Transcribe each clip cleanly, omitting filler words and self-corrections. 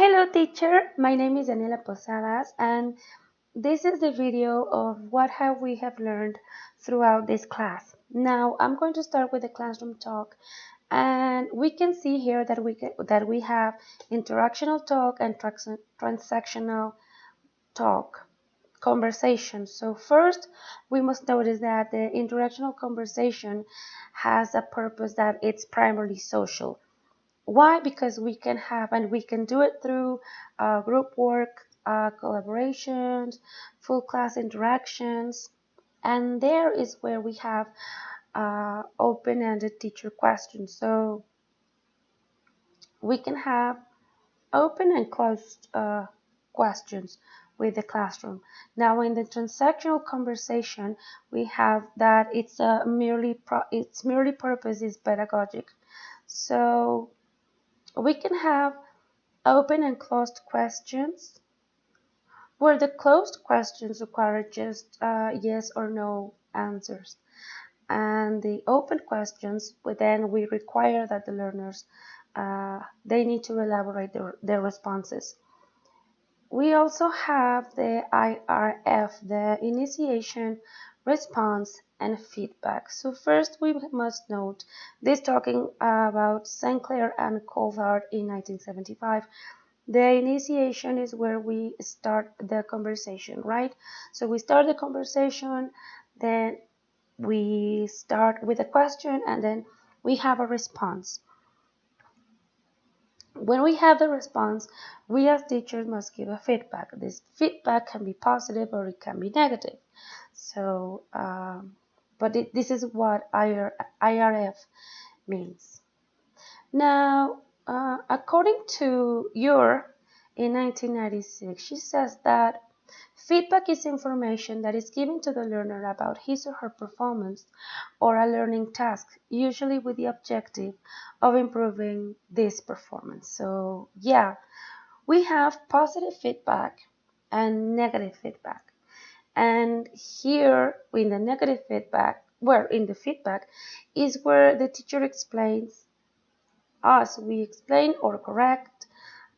Hello teacher, my name is Daniela Posadas and this is the video of what we have learned throughout this class. Now I'm going to start with the classroom talk and we can see here that we have interactional talk and transactional talk conversation. So first we must notice that the interactional conversation has a purpose that it's primarily social. Why? Because we can have and we can do it through group work, collaborations, full class interactions, and there is where we have open-ended teacher questions. So we can have open and closed questions with the classroom. Now in the transactional conversation, we have that it's merely purpose is pedagogic. So we can have open and closed questions, where the closed questions require just yes or no answers. And the open questions, but then we require that the learners, they need to elaborate their responses. We also have the IRF, the initiation, response, and feedback. So first we must note this talking about St. Clair and Coulthard in 1975. The initiation is where we start the conversation, right? So we start the conversation, then we start with a question, and then we have a response. When we have the response, we as teachers must give a feedback. This feedback can be positive or it can be negative. So, this is what IRF means. Now, according to Ure in 1996, she says that feedback is information that is given to the learner about his or her performance or a learning task, usually with the objective of improving this performance. So, yeah, we have positive feedback and negative feedback. And here in the negative feedback, where in the feedback is where the teacher explains us. We explain or correct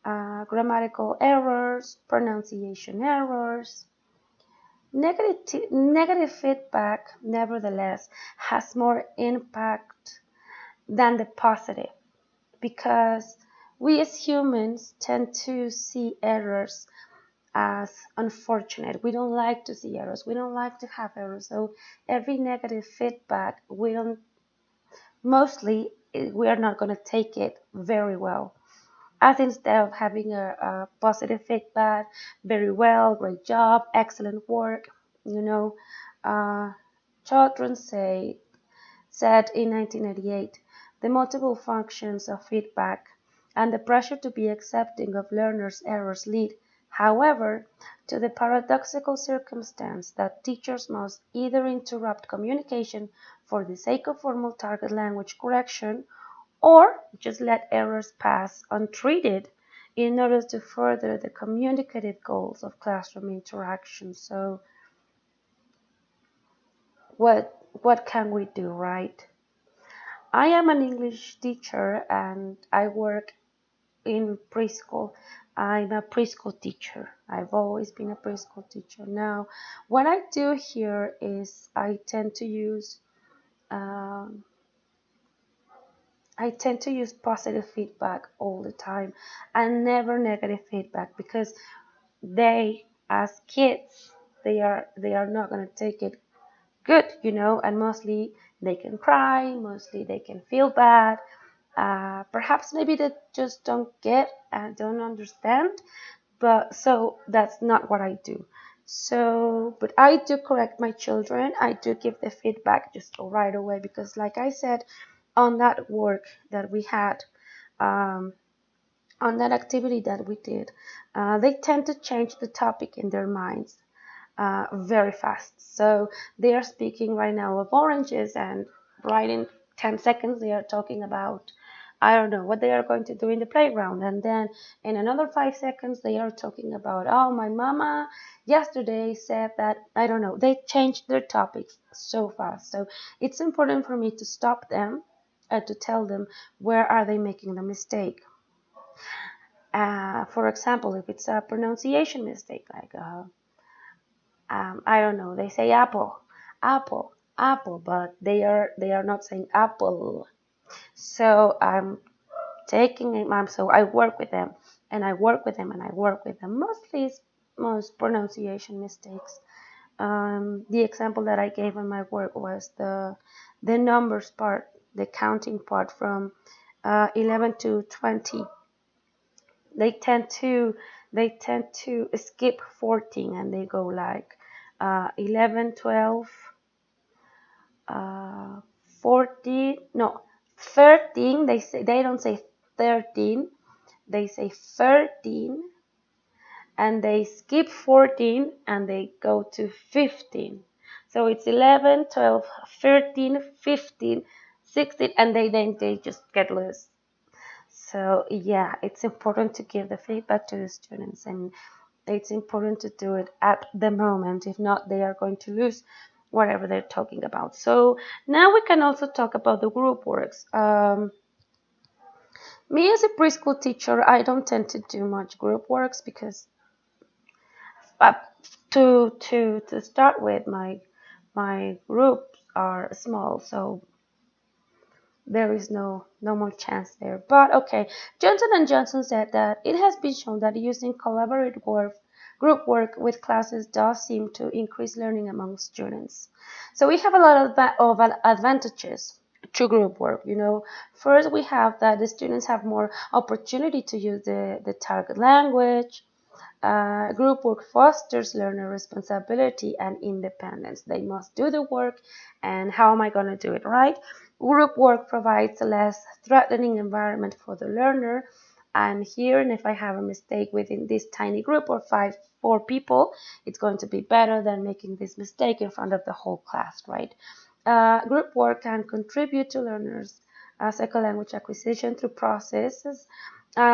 grammatical errors, pronunciation errors. Negative feedback, nevertheless, has more impact than the positive because we as humans tend to see errors as unfortunate. We don't like to see errors. We don't like to have errors. So every negative feedback, we are not going to take it very well. As instead of having a positive feedback, very well, great job, excellent work, you know, Children said in 1988, the multiple functions of feedback and the pressure to be accepting of learners' errors lead, however, to the paradoxical circumstance that teachers must either interrupt communication for the sake of formal target language correction or just let errors pass untreated in order to further the communicative goals of classroom interaction. So what can we do, right? I am an English teacher and I work in preschool. I'm a preschool teacher. I've always been a preschool teacher. Now, what I do here is um, I tend to use positive feedback all the time and never negative feedback because they, as kids, they are not going to take it good, and mostly they can cry, mostly they can feel bad. Perhaps maybe they just don't get and don't understand, but so that's not what I do. So, but I do correct my children. I do give the feedback just right away because, like I said, on that work that we had, um, on that activity that we did, they tend to change the topic in their minds very fast. So they are speaking right now of oranges, and right in 10 seconds they are talking about, I don't know, what they are going to do in the playground. And then in another 5 seconds they are talking about, oh, my mama yesterday said that, I don't know. They change their topics so fast. So it's important for me to stop them and to tell them where are they making the mistake. For example, if it's a pronunciation mistake, like I don't know, they say apple, apple, apple, but they are not saying apple. So I'm taking them. So I work with them, and I work with them, and I work with them. Mostly it's most pronunciation mistakes. The example that I gave in my work was the numbers part, the counting part from 11 to 20. They tend to skip 14 and they go like 11, 12, 14, no, 13. They don't say 13, they say 13, and they skip 14 and they go to 15. So it's 11, 12, 13, 15, 16, and they just get loose. So yeah, it's important to give the feedback to the students, and it's important to do it at the moment. If not, they are going to lose whatever they're talking about. So now we can also talk about the group works. Me as a preschool teacher, I don't tend to do much group works because to start with, my groups are small, so there is no more chance there. But okay, Johnson and Johnson said that it has been shown that using collaborative group work with classes does seem to increase learning among students. So we have a lot of advantages to group work. First, we have that the students have more opportunity to use the target language. Group work fosters learner responsibility and independence. They must do the work, and how am I going to do it, right? Group work provides a less threatening environment for the learner. I'm here, and if I have a mistake within this tiny group of four people, it's going to be better than making this mistake in front of the whole class, right? Group work can contribute to learners' second language acquisition through processes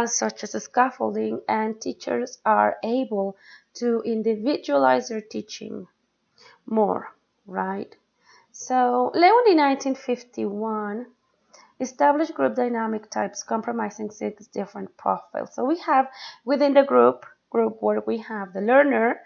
such as scaffolding, and teachers are able to individualize their teaching more, right? So Leon in 1951 established group dynamic types comprising 6 different profiles. So we have within the group work, we have the learner,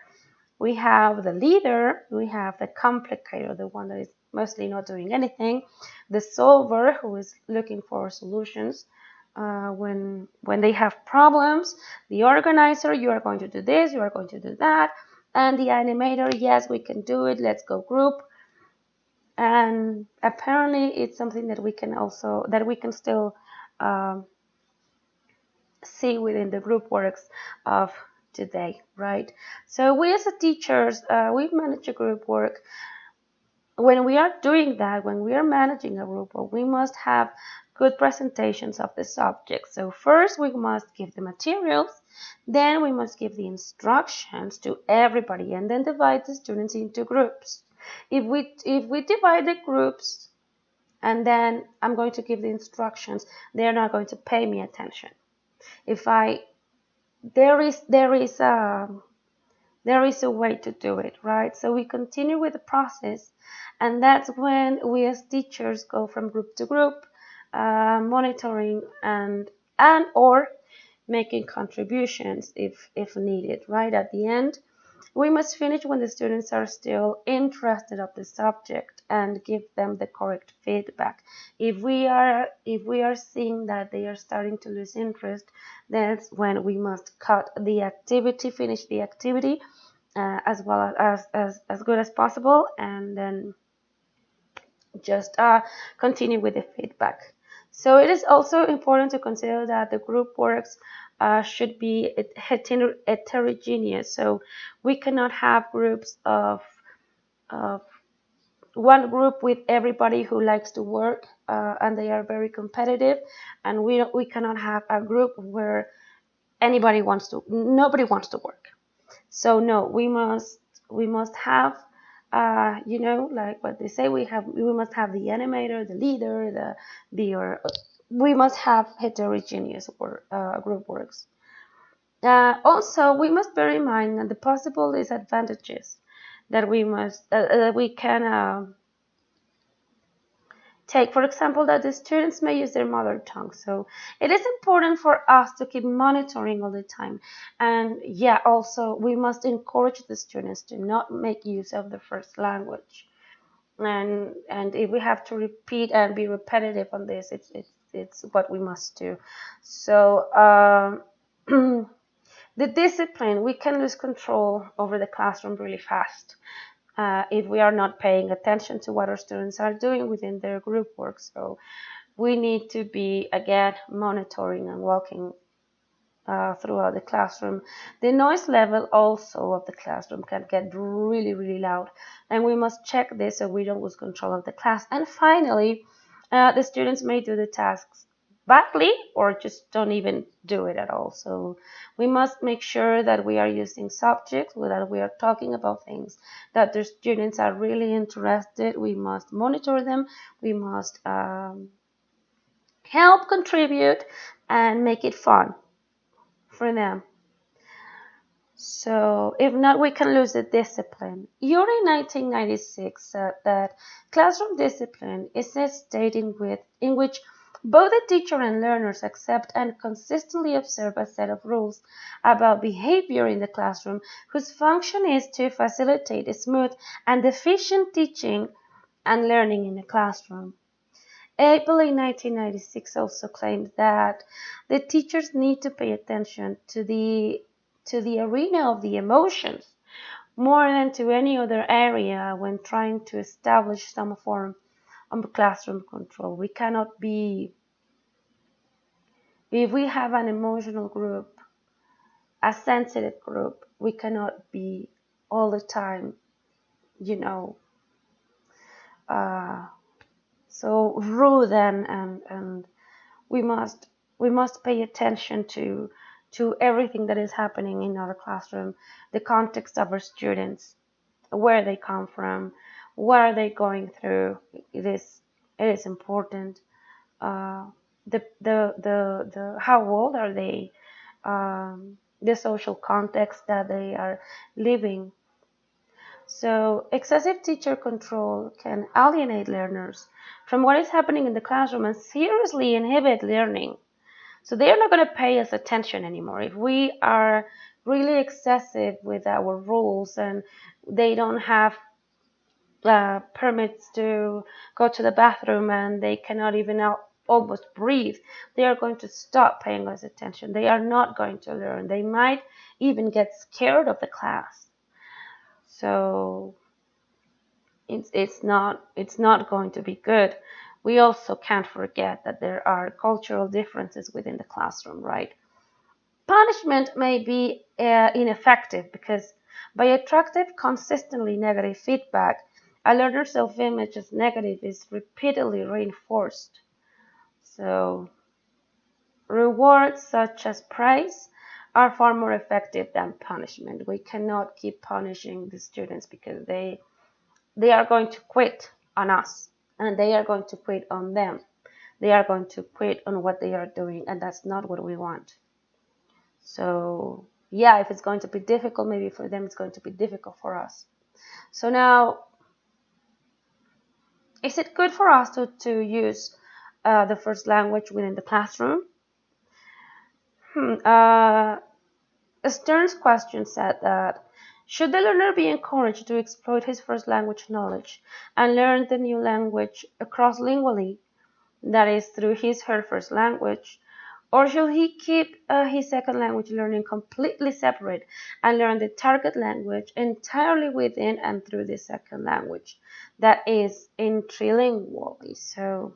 we have the leader, we have the complicator, the one that is mostly not doing anything, the solver, who is looking for solutions when they have problems, the organizer, you are going to do this, you are going to do that, and the animator, yes, we can do it, let's go group. And apparently it's something that we can still see within the group works of today, right? So we as a teachers, we manage a group work. When we are doing that, when we are managing a group work, we must have good presentations of the subject. So first we must give the materials, then we must give the instructions to everybody, and then divide the students into groups. If we divide the groups and then I'm going to give the instructions, they're not going to pay me attention. There is a way to do it, right? So we continue with the process, and that's when we as teachers go from group to group, monitoring and or making contributions if needed, right? At the end, we must finish when the students are still interested of the subject and give them the correct feedback. If we are seeing that they are starting to lose interest, that's when we must cut the activity, finish the activity as well as good as possible, and then just continue with the feedback. So it is also important to consider that the group works should be heterogeneous. So we cannot have groups of one group with everybody who likes to work and they are very competitive, and we cannot have a group where nobody wants to work. So no, we must have like what they say, we must have the animator, the leader, we must have heterogeneous group works. Also, we must bear in mind that the possible disadvantages that we can Take, for example, that the students may use their mother tongue. So it is important for us to keep monitoring all the time. And yeah, also we must encourage the students to not make use of the first language. And if we have to repeat and be repetitive on this, it's what we must do. So the discipline, we can lose control over the classroom really fast if we are not paying attention to what our students are doing within their group work. So we need to be, again, monitoring and walking throughout the classroom. The noise level also of the classroom can get really, really loud, and we must check this so we don't lose control of the class. And finally, the students may do the tasks badly or just don't even do it at all. So we must make sure that we are using subjects, that we are talking about things that the students are really interested. We must monitor them. We must help contribute and make it fun for them. So if not, we can lose the discipline. Urey 1996 said that classroom discipline is a state in which both the teacher and learners accept and consistently observe a set of rules about behavior in the classroom whose function is to facilitate smooth and efficient teaching and learning in the classroom. Abley 1996 also claimed that the teachers need to pay attention to the arena of the emotions more than to any other area when trying to establish some form of classroom control. We cannot be, if we have an emotional group, a sensitive group, we cannot be all the time, you know, uh, so rude and we must pay attention to everything that is happening in our classroom, the context of our students, where they come from, what are they going through. It is important. Uh, the how old are they? The social context that they are living. So excessive teacher control can alienate learners from what is happening in the classroom and seriously inhibit learning. So they are not going to pay us attention anymore. If we are really excessive with our rules and they don't have permits to go to the bathroom and they cannot even almost breathe, they are going to stop paying us attention. They are not going to learn. They might even get scared of the class. So it's not going to be good. We also can't forget that there are cultural differences within the classroom, right? Punishment may be ineffective because by attractive, consistently negative feedback, a learner's self-image as negative is repeatedly reinforced. So rewards such as praise are far more effective than punishment. We cannot keep punishing the students because they are going to quit on us and they are going to quit on them. They are going to quit on what they are doing, and that's not what we want. So yeah, if it's going to be difficult, maybe for them it's going to be difficult for us. So now, is it good for us to use the first language within the classroom? Stern's question said that should the learner be encouraged to exploit his first language knowledge and learn the new language cross-lingually, that is, through his/her first language, or should he keep his second language learning completely separate and learn the target language entirely within and through the second language, that is, in trilingually? So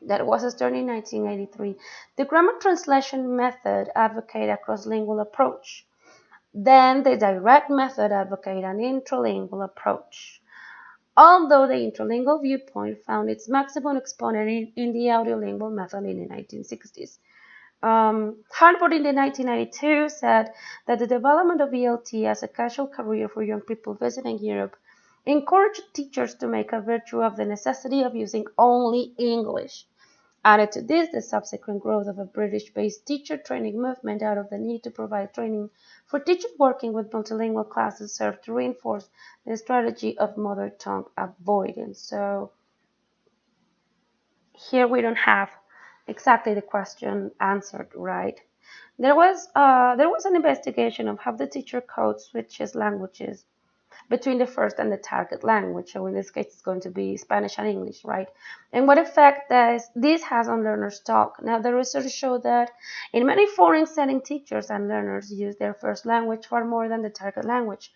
that was Stern in 1983. The grammar translation method advocates a cross-lingual approach. Then the direct method advocates an intralingual approach. Although the interlingual viewpoint found its maximum exponent in the audiolingual method in the 1960s. Harvard in the 1992 said that the development of ELT as a casual career for young people visiting Europe encouraged teachers to make a virtue of the necessity of using only English. Added to this, the subsequent growth of a British-based teacher training movement out of the need to provide training for teachers working with multilingual classes served to reinforce the strategy of mother tongue avoidance. So here we don't have exactly the question answered, right? There was an investigation of how the teacher code switches languages between the first and the target language. So in this case, it's going to be Spanish and English, right? And what effect this has on learners' talk. Now, the research showed that in many foreign setting, teachers and learners use their first language far more than the target language.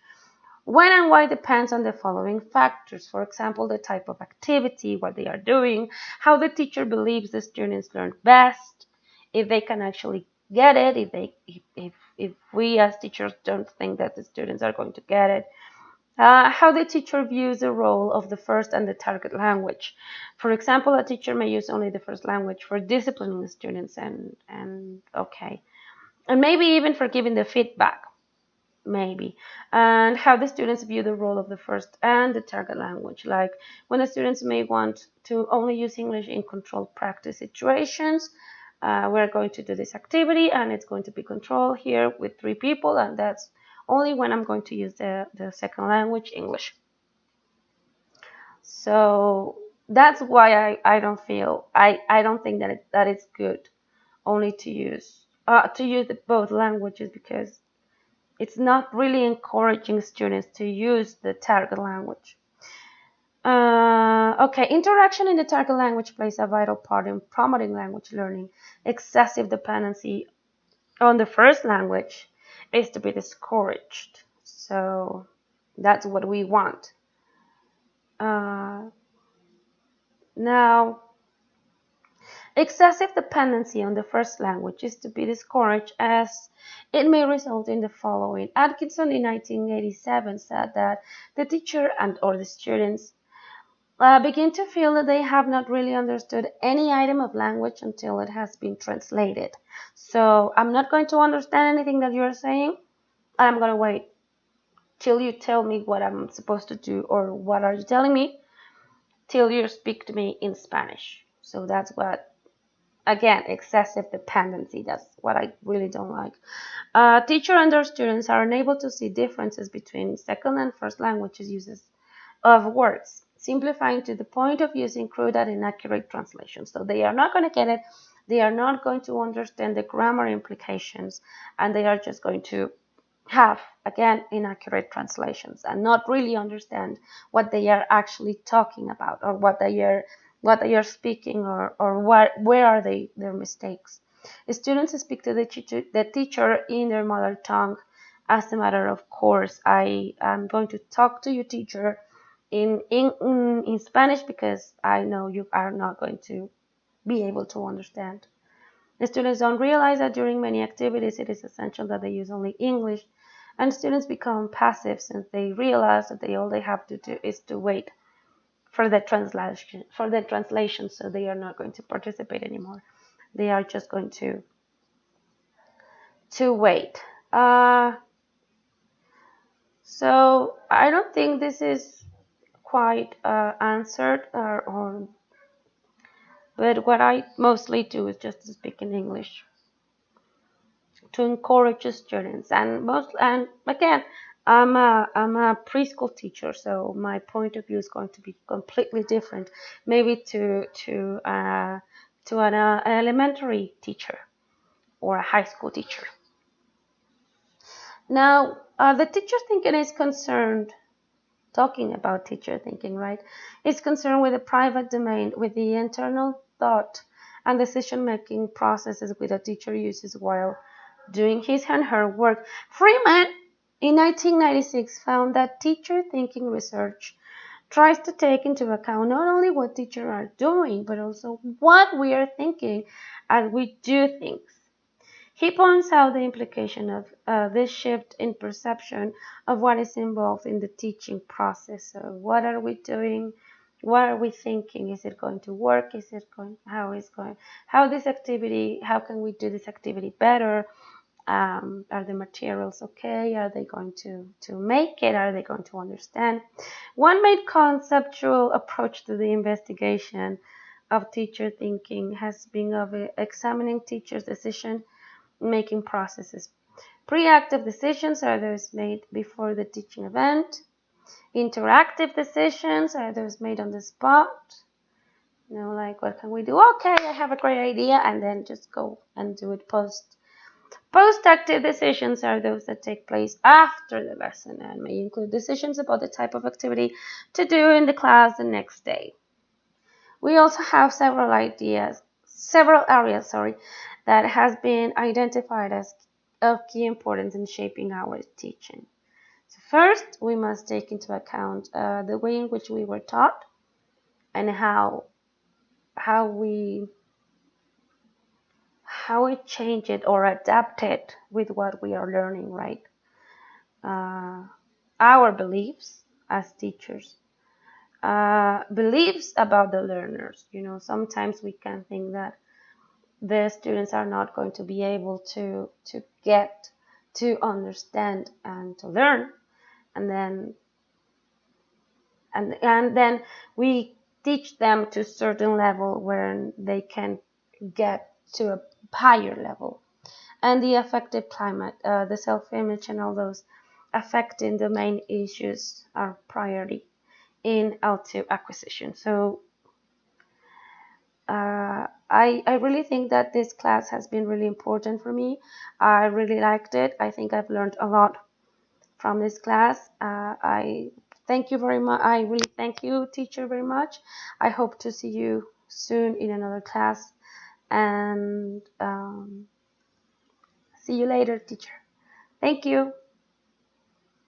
When and why depends on the following factors. For example, the type of activity, what they are doing, how the teacher believes the students learn best, if they can actually get it, if we as teachers don't think that the students are going to get it, how the teacher views the role of the first and the target language. For example, a teacher may use only the first language for disciplining the students and maybe even for giving the feedback, maybe, and how the students view the role of the first and the target language. Like when the students may want to only use English in controlled practice situations, we're going to do this activity and it's going to be controlled here with 3 people, and that's only when I'm going to use the second language, English. So that's why I don't feel I don't think that it's good only to use both languages, because it's not really encouraging students to use the target language. Okay, interaction in the target language plays a vital part in promoting language learning. Excessive dependency on the first language is to be discouraged. So that's what we want. Now, excessive dependency on the first language is to be discouraged, as it may result in the following. Atkinson in 1987 said that the teacher or the students begin to feel that they have not really understood any item of language until it has been translated. So I'm not going to understand anything that you're saying. I'm going to wait till you tell me what I'm supposed to do, or what are you telling me, till you speak to me in Spanish. So that's what, again, excessive dependency. That's what I really don't like. Teacher and their students are unable to see differences between second and first languages uses of words, simplifying to the point of using crude and inaccurate translations. So they are not going to get it. They are not going to understand the grammar implications, and they are just going to have, again, inaccurate translations and not really understand what they are actually talking about, or what they are speaking, or where are their mistakes. The students speak to the teacher in their mother tongue as a matter of course. I am going to talk to you, teacher, in Spanish, because I know you are not going to be able to understand. The students don't realize that during many activities it is essential that they use only English, and students become passive since they realize that all they have to do is to wait for the translation, so they are not going to participate anymore. They are just going to wait. So I don't think this is quite answered, but what I mostly do is just to speak in English to encourage the students. And again, I'm a preschool teacher, so my point of view is going to be completely different, maybe to an elementary teacher or a high school teacher. Now, the teacher thinking is concerned, talking about teacher thinking, right, is concerned with the private domain, with the internal thought and decision-making processes which a teacher uses while doing his and her work. Freeman, in 1996, found that teacher thinking research tries to take into account not only what teachers are doing, but also what we are thinking as we do things. He points out the implication of this shift in perception of what is involved in the teaching process. So what are we doing? What are we thinking? Is it going to work? How can we do this activity better? Are the materials okay? Are they going to make it? Are they going to understand? One main conceptual approach to the investigation of teacher thinking has been of examining teachers' decision-making processes. Pre-active decisions are those made before the teaching event. Interactive decisions are those made on the spot. Like, what can we do? Okay, I have a great idea, and then just go and do it Post-active decisions are those that take place after the lesson and may include decisions about the type of activity to do in the class the next day. We also have several areas, that has been identified as of key importance in shaping our teaching. So first, we must take into account the way in which we were taught and how we change it or adapt it with what we are learning, right? Our beliefs as teachers, beliefs about the learners. Sometimes we can think that the students are not going to be able to get to understand and to learn, and then we teach them to a certain level where they can get to a higher level. And the affective climate, the self-image, and all those affecting the main issues are priority in L2 acquisition. So I really think that this class has been really important for me. I really liked it. I think I've learned a lot from this class. I thank you very much. I really thank you, teacher, very much. I hope to see you soon in another class, and see you later, teacher. Thank you.